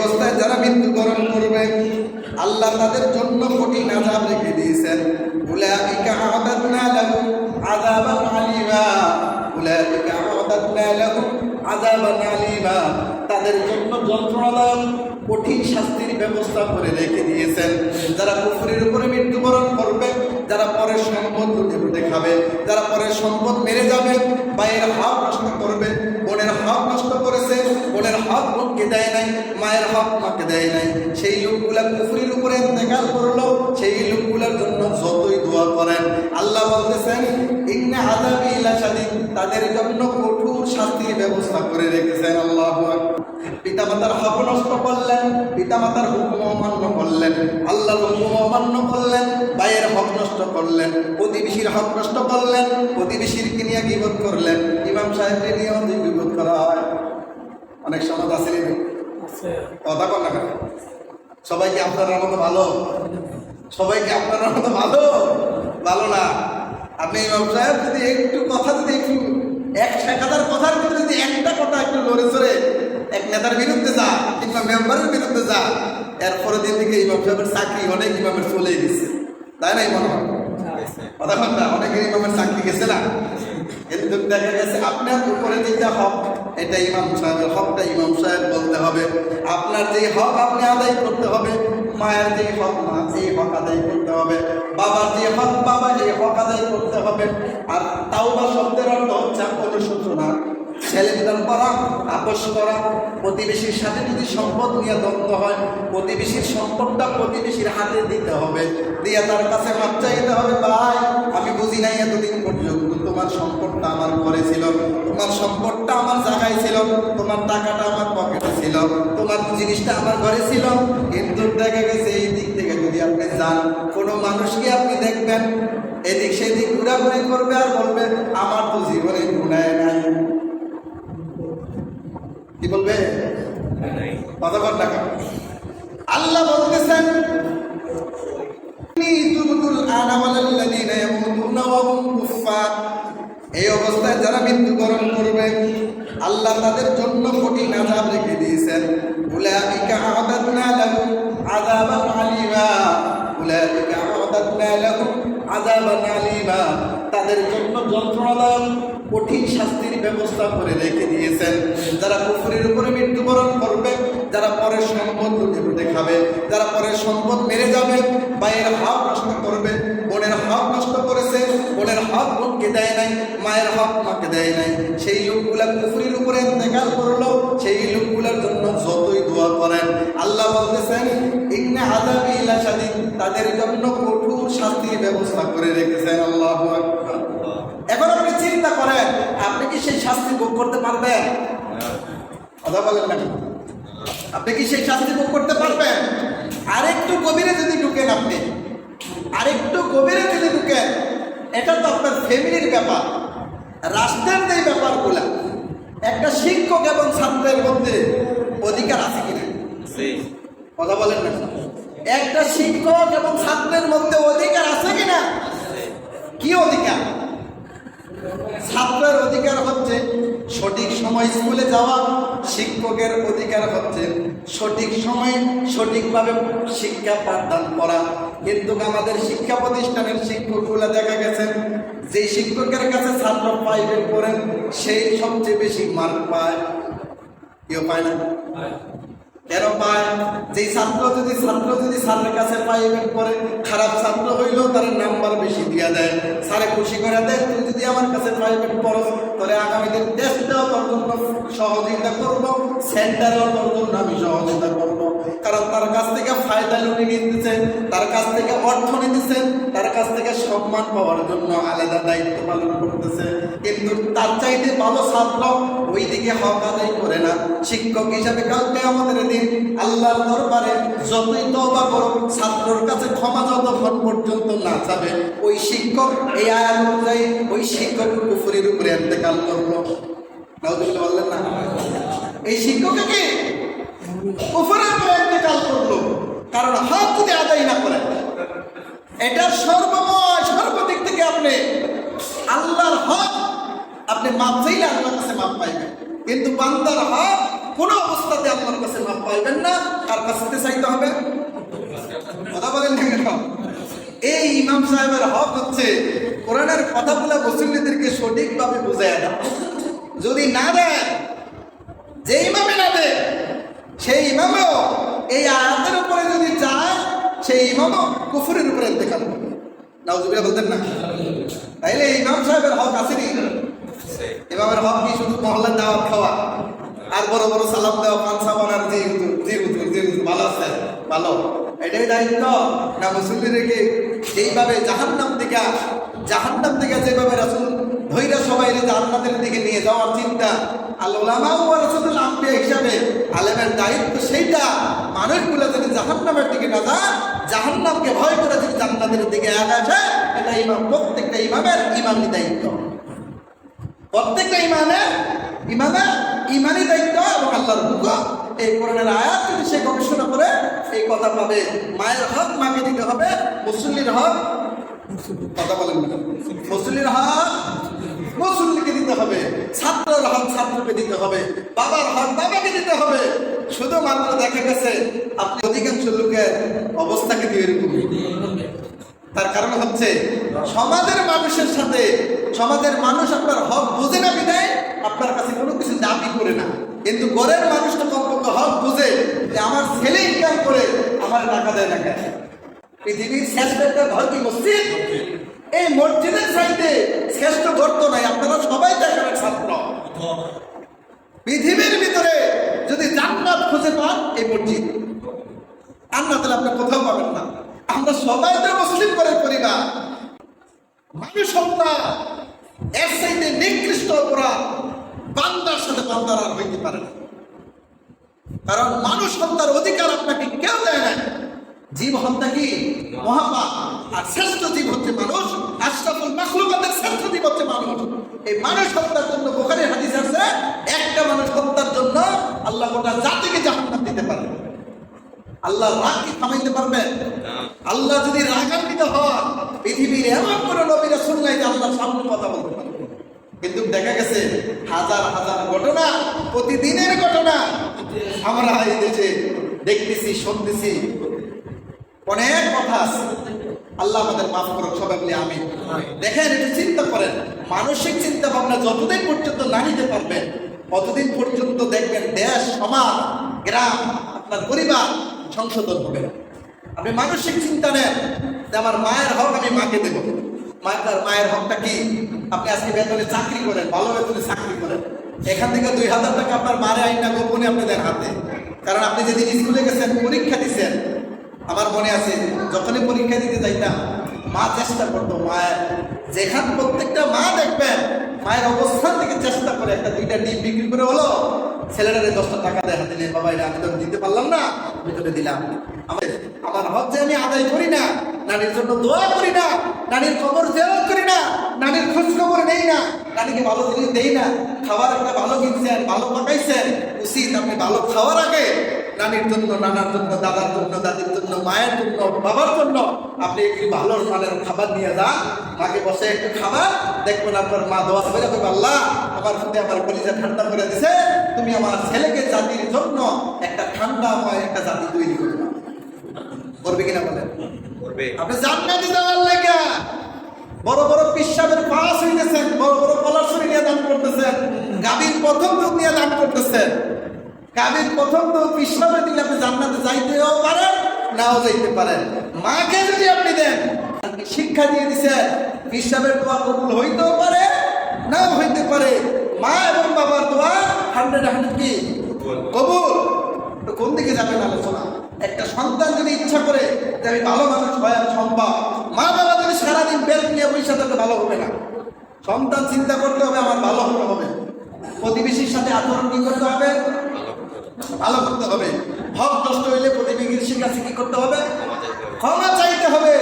অবস্থায় যারা মৃত্যুবরণ করবে আল্লাহ তাদের জন্য কঠিন আযাব রেখে দিয়েছেন। উলাইকা আ'তাদনা লাহুম আযাবান আলীমা, উলাইকা আ'তাদনা লাহুম আযাবান আলীমা, তাদের জন্য যন্ত্রণাদায়ক কঠিন শাস্তির ব্যবস্থা করে রেখে দিয়েছেন। যারা কুফরের উপরে মৃত্যুবরণ করবে, যারা পরের সম্পদ লুটে লুটে খাবে, যারা পরের সম্পদ মেরে যাবে, ভাইয়ের হক নষ্ট করবে, বোনের হক নষ্ট করেছে, বোনের হক বোনকে দেয় নাই, মায়ের হক মাকে দেয় নাই, সেই লোকগুলা কুফরের উপরে ইন্তেকাল করলো। সেই লোকগুলোর জন্য যতই দোয়া করেন আল্লাহ বলতেছেন ইন্না আযাবি লাশাদীদ, তাদের জন্য কঠোর শাস্তির ব্যবস্থা করে রেখেছেন। আল্লাহু আকবার। পিতামাতার হক নষ্ট করলেন, পিতামাতার হুকুম অমান্য করলেন, আল্লাহর হুকুম অমান্য করলেন, ভাইয়ের হক নষ্ট করলেন, প্রতিবেশীর হক নষ্ট করলেন, প্রতিবেশীর নিয়ে গীবত করলেন, ইমাম সাহেবকে নিয়েও গীবত করা হয়। অনেক সমাজ আছে কথা কর না কেন? সবাইকে আপনার মতো ভালো, সবাইকে আপনার মতো ভালো ভালো না। আপনি ইমাম সাহেব যদি একটু কথা, যদি একটু 1,000 কথার ভিতরে যদি একটা কথা একটু লড়ে চড়ে এক নেতার বিরুদ্ধে যা কিংবা মেম্বারের বিরুদ্ধে যা, এরপরে দিন থেকে ইমাম সাহেবের চাকরি অনেক ইমামের চলে গেছে, তাই না? মনে হয় কথা কথা অনেকের ইমামের চাকরি গেছে না, কিন্তু দেখা গেছে আপনার উপরে যেটা হক এটা ইমাম সাহেবের হকটা ইমাম সাহেব বলতে হবে। আপনার যে হক আপনি আদায় করতে হবে, মায়ের যে হক মা এই হক আদায় করতে হবে, বাবার যে হক বাবা এই হক আদায় করতে হবে। আর তাওবা শব্দের অর্থ হচ্ছে অনুশোচনা, ছেলেদান করা, আপোষ করা। প্রতিবেশীর সাথে যদি সম্পদ নিয়ে দ্বন্দ্ব হয়, প্রতিবেশীর সম্পদটা প্রতিবেশীর হাতে দিতে হবে, দিয়ে তার কাছে মাপ চাইতে হবে, ভাই আমি বুঝি নাই এতদিন পর্যন্ত তোমার সম্পদটা আমার ঘরে ছিল, তোমার সম্পদটা আমার জায়গায় ছিল, তোমার টাকাটা আমার পকেটে ছিল, তোমার জিনিসটা আমার ঘরে ছিল, কিন্তু দেখা গেছে এই দিক থেকে যদি আপনি যান, কোনো মানুষকে আপনি দেখবেন এদিক সেদিক ঘোরাঘুরি করবে আর বলবে আমার তো জীবনে গুনাহ নাই। কি বলবে? কথা বল টাকা। আল্লাহ বলতেছেন এই অবস্থায় যারা মৃত্যুবরণ করবে আল্লাহ তাদের জন্য কঠিন আযাব রেখে দিয়েছেন। উলাইকা আ'তাদনা লাহুম আযাবান আলীমা, উলাইকা আ'তাদনা লাহুম আযাবান আলীমা, তাদের জন্য যন্ত্রণাদায়ক কঠিন শাস্তির ব্যবস্থা করে রেখে দিয়েছেন। যারা কুফরের উপরে মৃত্যুবরণ করবে, যারা পরের সম্পদ লুটে লুটে খাবে, যারা পরের সম্পদ মেরে যাবে, ভাইয়ের হক নষ্ট করবে, বোনের হক নষ্ট করেছে, বোনের হক বোনকে দেয় নাই, মায়ের হক মাকে দেয় নাই, সেই লোকগুলা কুফরের উপরে ইন্তেকাল করলো। সেই লোকগুলোর জন্য যতই দোয়া করেন আল্লাহ বলতেছেন ইন্না আযাবি লাশাদীদ, তাদের জন্য কঠোর শাস্তির ব্যবস্থা করে রেখেছেন। আল্লাহু আকবার। এখন আপনি চিন্তা করেন, আপনি কি সেই শাস্তি ভোগ করতে পারবেন? কথা বলেন না, আপনি কি সেই শাস্তি ভোগ করতে পারবেন? আরেকটু গভীরে যদি ঢুকেন, আপনি আরেকটু গভীরে যদি ঢুকেন, এটা তো আপনার ফ্যামিলির ব্যাপার, রাষ্ট্রের যে ব্যাপারগুলা, একটা শিক্ষক এবং ছাত্রের মধ্যে অধিকার আছে কিনা? কথা বলেন না, একটা শিক্ষক এবং ছাত্রের মধ্যে অধিকার আছে কিনা? কি অধিকার? ছাত্রের অধিকার হচ্ছে সঠিক সময় স্কুলে যাওয়া, শিক্ষকের অধিকার হচ্ছে সঠিক সময়ে সঠিকভাবে শিক্ষা পাঠদান করা। কিন্তু আমাদের শিক্ষা প্রতিষ্ঠানের শিক্ষকগুলো দেখা গেছে যে শিক্ষকের কাছে ছাত্র প্রাইভেট পড়েন সেই সবচেয়ে বেশি মার্ক পায়। কেউ পায় না? কেন পায়? যে ছাত্র যদি স্যারের কাছে প্রাইভেট পড়ে, খারাপ ছাত্র হইলেও তার নাম্বার বেশি দিয়া দেয়, স্যারে খুশি করে দেয়, তুই যদি আমার কাছে প্রাইভেট পড়স তাহলে আগামী দিন টেস্টেও তোর জন্য সহযোগিতা করবো, সেন্টারেও তোর জন্য আমি সহযোগিতা করবো। কারণ তার কাছ থেকে ফায়দা লুটে নিতেছেন, তার কাছ থেকে অর্থ নিতেছেন, তার কাছ থেকে সম্মান পাওয়ার জন্য আলাদা দায়িত্ব পালন করতেছে। কিন্তু তার চাইতে ভালো ছাত্র ওই দিকে হক আদায় করে না। শিক্ষক হিসাবে কালকে আমাদের দিন আল্লাহর দরবারে যতই তওবা করো, ছাত্রর কাছে ক্ষমা যতক্ষণ পর্যন্ত না চাবে, ওই শিক্ষক এই আয়াত অনুযায়ী ওই শিক্ষক কুফরের উপরে ইন্তেকাল করলো। নাউযুবিল্লাহ বললেন না? এই শিক্ষককে কি কুফরের উপরে ইন্তেকাল করলো, কারণ হক যদি আদায় না করে। এটা সর্বদিক থেকে আপনি আল্লাহর হক আপনি মাপ চাইলে আল্লাহর কাছে মাপ পাইবেন, কিন্তু বান্দার হক কোনো অবস্থাতে আল্লাহর কাছে মাপ পাইবেন না। আর কাছে চাইতে হবে, কথা বলেন না কেন? এই ইমাম সাহেবের হক হচ্ছে কোরআনের কথাগুলো মুসল্লিদেরকে সঠিকভাবে বুঝাইয়া দেয়। যদি না দেয়, যে ইমামে না দেয়, সেই ইমামও এই আয়াতের উপরে যদি চায়, সেই ইমামও কুফরের উপরে ইন্তেকাল করবে। নাউজুবিল্লাহ বলতেন না? তাইলে ইমাম সাহেবের হক আসেনি? ইমামের হক কি শুধু মহল্লার দাওয়াত খাওয়া আর বড় বড় সালাম দেওয়া, পান সাবান আর জি হুজুর ভালো আছে ভালো, এটাই দায়িত্ব? না মুসল্লিদেরকে এইভাবে জাহান্নাম থেকে যেভাবে রাসূল ধৈর্য সবাই জান্নাতের দিকে নিয়ে যাওয়ার চিন্তা, আল উলামা ওয়া রাসূলুল আম্বিয়া হিসাবে আলেমের দায়িত্ব সেইটা, মানুষগুলো যদি জাহান্নামের দিকে না যায়, জাহান্নামকে ভয় করে যদি জান্নাতের দিকে আগায়, এটা প্রত্যেকটা ইমামের ইমানি দায়িত্ব। প্রত্যেকটা ইমামের ইমানি দায়িত্ব এবং আল্লাহর হুকুম। এই কোরআনের আয়াত যদি সে গবেষণা করে এই কথা পাবে। মায়ের হক মাকে দিতে হবে, মুসল্লির হক, কথা বলেন না, মুসল্লির হক মুসল্লিকে দিতে হবে, ছাত্রের হক ছাত্রকে দিতে হবে, বাবার হক বাবাকে দিতে হবে। শুধুমাত্র দেখা গেছে আপনি অধিকাংশ লোকের অবস্থাকে দিয়ে এরকম। তার কারণ হচ্ছে সমাজের মানুষের সাথে সমাজের মানুষ আপনার হক বুঝে না বিধায় আপনার কাছে কোনো কিছু দাবি করে না। কিন্তু ঘরের মানুষটা কমপক্ষে হক বুঝে যে আমার ছেলে ইনকাম করে আমার টাকা দেয় না কেন। পৃথিবীর শ্রেষ্ঠ একটা ঘর কি মসজিদ? এই মসজিদের চাইতে শ্রেষ্ঠ ঘর তো নাই। আপনারা সবাই দেখার ছাত্র। পৃথিবীর ভিতরে যদি জান্নাত খুঁজে পান এই মসজিদ, আর না তাহলে আপনি কোথাও পাবেন না। আমরা সবাই তো মুসলিম করে পরিবার, মানুষ হত্যা এর চাইতে নিকৃষ্ট অপরাধ বান্দার সাথে বান্দার আর হইতে পারে না। কারণ মানুষ হত্যার অধিকার আপনাকে কেউ দেয় না। জীব হত্যা কি মহাপাপ, আর শ্রেষ্ঠ জীব হচ্ছে মানুষ। আশরাফুল মাখলুকাতের শ্রেষ্ঠ জীব হচ্ছে মানুষ। এই মানুষ হত্যার জন্য বুখারীর হাদিস আছে, একটা মানুষ হত্যার জন্য আল্লাহ গোটা জাতিকে জাহান্নাম দিতে পারে। আল্লাহ রাগ কি থামাইতে পারবে? আল্লাহ যদি রাগান্বিত হন, পৃথিবীর এমন কোনো নবী রাসূল নাই যে আল্লাহর সামনে কথা বলতে পারবে। কিন্তু দেখা গেছে হাজার হাজার ঘটনা, প্রতিদিনের ঘটনা আমরা এই দেশে দেখতেছি, শুনতেছি। অনেক কথা আছে। আল্লাহ আমাদের মাফ করুক, সবাই বলি আমিন। দেখেন, একটু চিন্তা করেন, মানসিক চিন্তা ভাবনা যতদিন পর্যন্ত না নিতে পারবেন ততদিন পর্যন্ত দেখবেন দেশ, সমাজ, গ্রাম, আপনার পরিবার সংশোধন হবে না। আপনি মানসিক চিন্তা নেন যে আমার মায়ের হক আমি মাকে দেব। মায়ের হকটা কি? আপনি আজকে বেতনে চাকরি করেন, ভালো বেতনে চাকরি করেন, এখান থেকে 2000 টাকা আপনার মারে আইনা গোপনে আপনি দেন হাতে। কারণ আপনি যেদিন স্কুলে গেছেন, পরীক্ষা দিচ্ছেন, আমার মনে আছে যখনই পরীক্ষা দিতে যাইতাম, মা চেষ্টা করতো, মায়ের যেখান প্রত্যেকটা মা দেখবেন মায়ের অবস্থান থেকে চেষ্টা করে একটা 2টা ডিম বিক্রি করে হলো ছেলেটারে 10টা টাকা দেয় হাতে নিয়ে, বাবা এটা আমি তো দিতে পারলাম না, আমি তোকে দিলাম। আমার হক যে আমি আদায় করি না, নানির জন্য দোয়া করি না, নানির খবর জিয়ারত করি না, নানির খোঁজ খবর নেই না, নানিকে ভালো জিনিস দেই না, খাবার একটা ভালো কিনছেন, ভালো পাকাইছেন, উচিত আপনি ভালো খাওয়ার আগে নানির জন্য, নানার জন্য, দাদার জন্য, দাদির জন্য, মায়ের জন্য, বাবার জন্য আপনি একটু ভালো মানের খাবার নিয়ে যান। মাকে বসে একটু খাবার, দেখবেন আপনার মা দোয়া করে যাবে, আল্লাহ আমার প্রতি আমার কলিজা ঠান্ডা করে দিছে, তুমি আমার ছেলেকে জাতির জন্য একটা ঠান্ডাময় একটা জাতি তৈরি করবে। করবে কিনা বলেন? আপনি জান্নাতে যাওয়ার লাগা বড় বড় পিসাবের পাস হইতেছেন, বড় বড় কলারশরী নিয়ে দান করতেছেন, গাভীর প্রথম দুধ নিয়ে দান করতেছেন। গাভীর প্রথম দুধ পিসাবে দিলে আপনি জান্নাতে যাইতেও পারেন, নাও যাইতে পারেন। মাকে যদি আপনি দেন, শিক্ষা দিয়ে দিচ্ছেন, পিসাবের দোয়া কবুল হইতেও পারে, নাও হইতে পারে। মা এবং বাবার দোয়া 100% কি কবুল। তো কোন দিকে যাবেন আলোচনা? একটা সন্তান যদি ইচ্ছা করে যে আমি ভালো মানুষ হয় সম্ভব, মা বাবা যদি সারাদিন বেল নিয়ে বসে থাকলে ভালো হবে না। সন্তান চিন্তা করতে হবে আমার ভালো হতে হবে, প্রতিবেশীর সাথে আচরণ কি করতে হবে? ভালো করতে হবে। হক নষ্ট হইলে প্রতিবেশীর কাছে কি করতে হবে? ক্ষমা চাইতে হবে।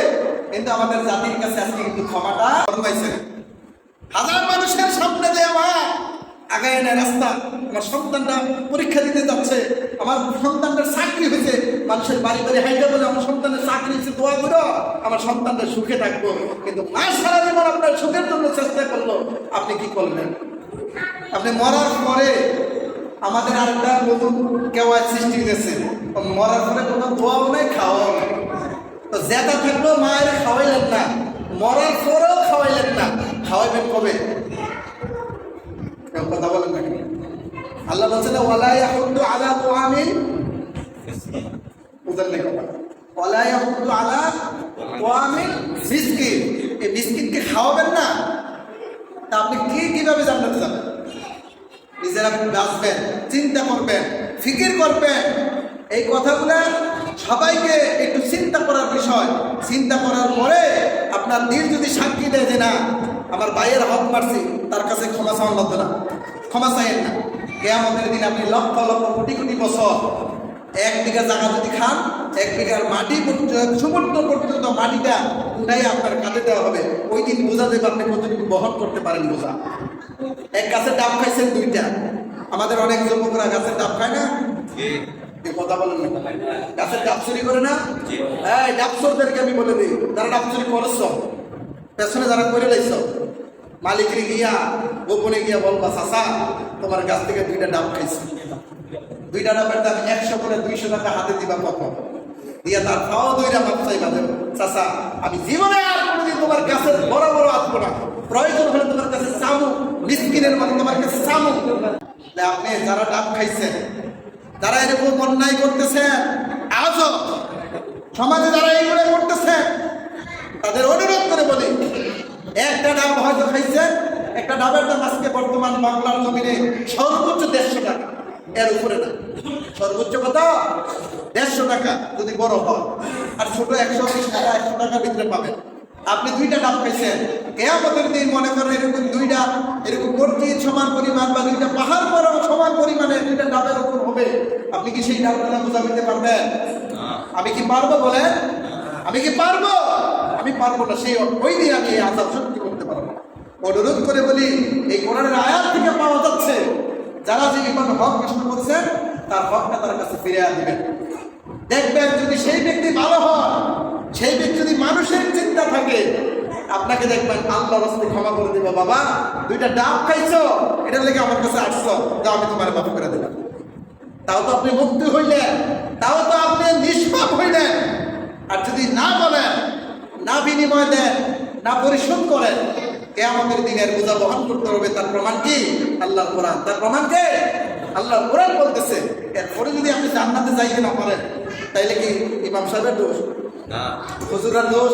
কিন্তু আমাদের জাতির কাছে আজকে কিন্তু ক্ষমাটা পাইছে। হাজার মানুষের সামনে দেয় মা আগায় না রাস্তা, আমার সন্তানটা পরীক্ষা দিতে যাচ্ছে, আমার সন্তানটার চাকরি হয়েছে, মানুষের বাড়ি বাড়ি হাইটা বলে আমার সন্তানের চাকরি হয়েছে, দোয়া করো আমার সন্তানটা সুখে থাকবো। কিন্তু মা সারা জীবন আপনার সুখের জন্য চেষ্টা করলো, আপনি কি করলেন? আপনি মরার পরে আমাদের আরেকটা নতুন কেওয়াই সৃষ্টি হয়েছে, মরার পরে কোনো দোয়াও নাই, খাওয়াও নাই। তো জেতা থাকলেও মায়ের খাওয়াইলেন না, মরার পরেও খাওয়াইলেন না, খাওয়াইবেন কবে? কথা বলেন না। আল্লাহ বলছেন ওয়ালা ইয়াহুদ্দু আলা তুআমিল বুঝলেন কথা, ওয়ালা ইয়াহুদ্দু আলা তুআমিল মিসকিন। এই মিসকিনকে খাওয়াবেন না, তা আপনি কিভাবে জান্নাতে যাবেন? নিজেরা বাঁচবেন, চিন্তা করবেন, ফিকির করবেন। এই কথাগুলো সবাইকে একটু চিন্তা করার বিষয়। চিন্তা করার পরে আপনার দিল যদি সাক্ষী দেয় যে না আমার ভাইয়ের হক মারছি, তার কাছে ক্ষমা চাওয়ার লাগবে না, ক্ষমা চাইেন না। কিয়ামতের দিন আপনি লক্ষ লক্ষ কোটি কোটি বছর 1 বিঘা জায়গা যদি খান, 1 বিঘার মাটি সমুদ্র পর্যন্ত মাটিটা উঠাই আপনার কাঁধে দেওয়া হবে। ওই দিন বোঝা যাবে আপনি কতটুকু বহন করতে পারেন বোঝা। এক গাছের ডাব খাইছেন 2টা। আমাদের অনেক যুবকরা গাছের ডাব খায় না, কথা বলেন না, গাছের ডাব চুরি করে না। হ্যাঁ, ডাব চোরদেরকে আমি বলে দিই, যারা ডাব চুরি করছ, পেছনে যারা করে লাইছ, মালিকের গিয়া গোপনে গিয়া বলবা চাচা তোমার গাছ থেকে 2টা ডাব খাইছি, 2টা ডাবের দাম 100 করে 200 টাকা হাতে দিবা, প্রথম দিয়া তার খাওয়া 2টা ভাব চাইবা দেব, চাচা আমি জীবনে আর কোনোদিন তোমার গাছের বড় বড় আসবো না, প্রয়োজন হলে তোমার কাছে চামু, মিসকিনের মতো তোমার কাছে চামু। আপনি যারা ডাব খাইছেন, যারা এরকম অন্যায় করতেছেন, আজও সমাজে যারা এইগুলো করতেছেন, তাদের অনুরোধ করে বলি, একটা ডাব হয়তো খাইছেন, একটা ডাবের দাম আজকে বর্তমান বাংলার জমিনে সর্বোচ্চ 150 টাকা, এর উপরে না। সর্বোচ্চ কত? 150 টাকা যদি বড় হয়, আর ছোট 120 টাকা 100 টাকার ভিতরে পাবেন। আপনি 2টা ডাব খাইছেন, কিয়ামতের দিন মনে করেন এরকম 2টা এরকম গর্জিত সমান পরিমাণ বা 2টা পাহাড় বড় সমান পরিমাণে 2টা ডাবের উপর হবে, আপনি কি সেই ডাবটা বোঝা দিতে পারবেন? আমি কি পারবো বলেন? আমি কি পারবো? আমি পারবো না। সেই ওই দিন আমি এই আযাব সত্যি করতে পারবো না। অনুরোধ করে বলি, এই কোরআনের আয়াত থেকে পাওয়া যাচ্ছে যারা যে ইমান হক নষ্ট করছেন তার হকটা তার কাছে ফিরে দিবেন। দেখবেন যদি সেই ব্যক্তি ভালো হয়, সেই ব্যক্তি যদি মানুষের চিন্তা থাকে, আপনাকে দেখবেন আল্লাহর রাস্তায় ক্ষমা করে দেবো। বাবা 2টা ডাব খাইছো, এটার লেগে আমার কাছে আসছো, যা আমি তোমার মাফ করে দিলাম। তাও তো আপনি মুক্তি হইলেন, তাও তো আপনি নিষ্পাপ হইলেন। আর যদি না বলেন, না বিনিময় দেন, না পরিশোধ করেন, কিয়ামতের দিনের বোঝা বহন করতে হবে। তার প্রমাণ কি? আল্লাহর কোরআন। তার প্রমাণ কে? আল্লাহর কোরআন বলতেছে। এরপরে যদি আপনি জান্নাতে যাইতে না পারেন, তাইলে কি ইমাম সাহেবের দোষ, হুজুরের দোষ,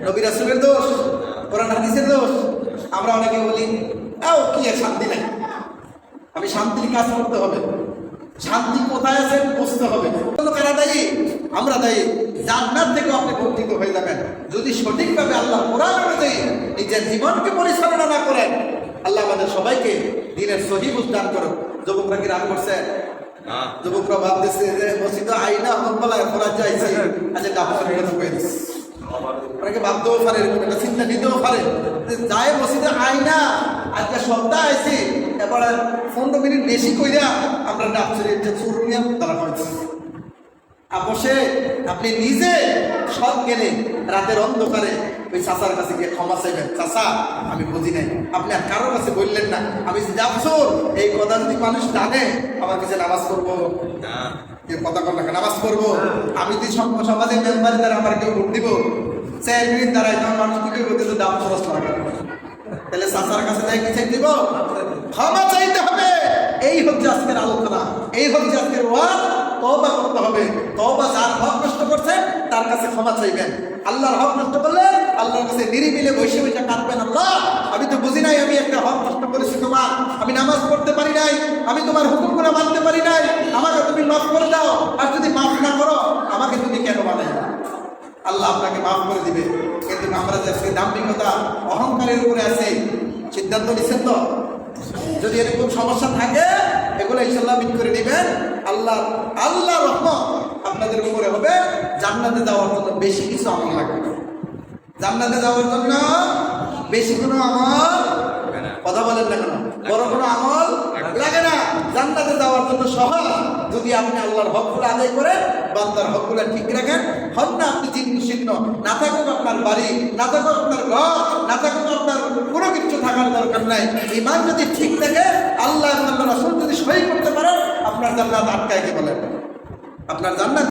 নবী রাসূলের দোষ, কোরআন হাদিসের দোষ? আমরা অনেকে বলি কি শান্তি নাই, আমি শান্তির কাজ করতে হবে, শান্তি কোথায় আছে বুঝতে হবে। কারা দায়ী? আমরা দায়ী। জান্নাত থেকে আপনি বঞ্চিত হয়ে যাবেন যদি সঠিকভাবে আল্লাহ কোরআন অনুযায়ী নিজের জীবনকে পরিচালনা না করেন। আল্লাহ আমাদের সবাইকে দ্বীনের সহিহ বুঝ দান করুন। যুবকরা কি রাগ করছে? যুবকরা ভাবতেছে যে মসজিদে আইনা হকবালায় ফোলা যাইছে, আচ্ছা ডাক্তার হয়ে দিচ্ছে। অনেকে ভাবতেও পারে, এরকম একটা চিন্তা নিতেও পারে যে যায় মসজিদে আইনা, আজকে সপ্তাহ আইছি, এবার 15 মিনিট বেশি কইরা আমরা ডাক্তারের যে চুরুমিয়া তারা হয়েছে। আপসে আপনি নিজে সব গেলে রাতের অন্ধকারে ওই চাচার কাছে গিয়ে ক্ষমা চাইবেন, চাচা আমি বুঝি নাই। আপনি আর কারোর কাছে বললেন না, আমি যাচ্ছর এই কথা যদি মানুষ জানে, আমার কাছে নামাজ পড়বো, কথা কর না, নামাজ পড়বো। আমি যদি সমাজে মেম্বার দ্বারা আমার কেউ ভোট দিব, 4 মিনিট দ্বারা মানুষ কি করতে তো দাম খরচ লাগাবে, তাহলে চাচার কাছে যাই কি চাই দিব? ক্ষমা চাইতে হবে। এই হচ্ছে আজকের আলোচনা, এই হচ্ছে আজকের ওয়াজ। তওবা করতে হবে। তওবা, যার হক নষ্ট করছে তার কাছে ক্ষমা চাইবেন। আল্লাহর হক নষ্ট করলে আল্লাহর কাছে নিরিবিলে বসে বসে কাঁদবেন, আল্লাহ আমি তো বুঝি নাই আমি একটা হক নষ্ট করেছি তোমার, আমি নামাজ পড়তে পারি নাই, আমি তোমার হুকুমগুলো মানতে পারি নাই, আমাকে তুমি মাফ করে দাও। আর যদি মাফ না করো আমাকে তুমি কেন বানাই? আল্লাহ আপনাকে মাফ করে দিবে। কিন্তু আমরা যে আজকে দাম্ভিকতা অহংকারের উপরে আছে, সিদ্ধান্ত নিচ্ছেন তো, যদি এরকম সমস্যা থাকে এগুলো ইনশাআল্লাহ মিট করে নেবেন। আল্লাহ রহমত আপনাদের উপরে হবে। জান্নাতে যাওয়ার জন্য বেশি কিছু আমল লাগবে না। জান্নাতে যাওয়ার জন্য বেশি কোনো আমল, কথা বলেন না কেন, বড় কোনো আমল লাগে না। জান্নাতে যাওয়ার জন্য সহজ, যদি আপনি আল্লাহর হকগুলো আদায় করেন, বান্দার হকগুলো ঠিক রাখেন। হন না আপনি চিহ্ন চিহ্ন, না থাকুক আপনার বাড়ি, না থাকুক আপনার ঘর, না থাকুক আপনার কোনো কিছু থাকার দরকার নাই। ঈমান যদি ঠিক থাকে, আল্লাহ রাসূল যদি সহি করতে পারেন, আপনার জান্নাত আটকায়, কি বলেন? আপনার জান্নাত